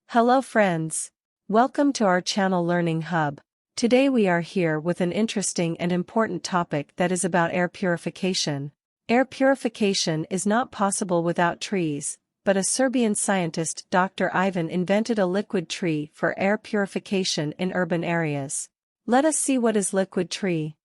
Hello friends. Welcome to our channel Learning Hub. Today we are here with an interesting and important topic that is about air purification. Air purification is not possible without trees, but a Serbian scientist Dr. Ivan invented a liquid tree for air purification in urban areas. Let us see what is liquid tree.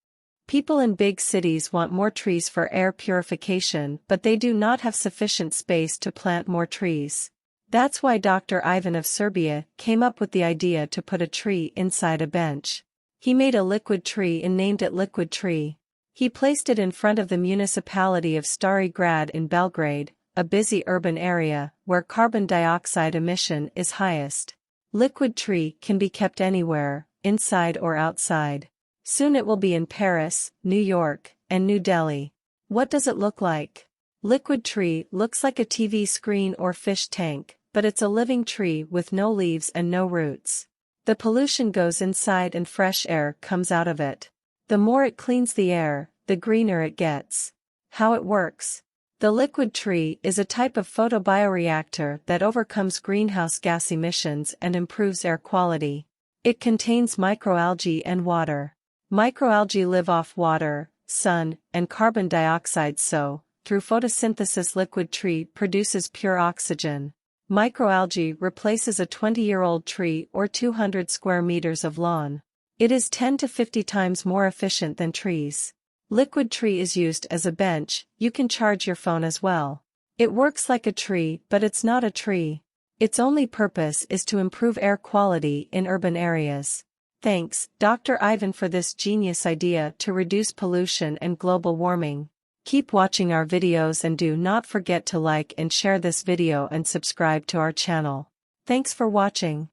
People in big cities want more trees for air purification, but they do not have sufficient space to plant more trees. That's why Dr. Ivan of Serbia came up with the idea to put a tree inside a bench. He made a liquid tree and named it Liquid Tree. He placed it in front of the municipality of Stari Grad in Belgrade, a busy urban area where carbon dioxide emission is highest. Liquid tree can be kept anywhere, inside or outside. Soon it will be in Paris, New York, and New Delhi. What does it look like? Liquid tree looks like a TV screen or fish tank, but it's a living tree with no leaves and no roots. The pollution goes inside and fresh air comes out of it. The more it cleans the air, the greener it gets. How it works? The liquid tree is a type of photobioreactor that overcomes greenhouse gas emissions and improves air quality. It contains microalgae and water. Microalgae live off water, sun, and carbon dioxide, so, through photosynthesis, liquid tree produces pure oxygen. Microalgae replaces a 20-year-old tree or 200 square meters of lawn. It is 10 to 50 times more efficient than trees. Liquid tree is used as a bench. You can charge your phone as well. It works like a tree, but it's not a tree. Its only purpose is to improve air quality in urban areas. Thanks, Dr. Ivan, for this genius idea to reduce pollution and global warming. Keep watching our videos and do not forget to like and share this video and subscribe to our channel. Thanks for watching.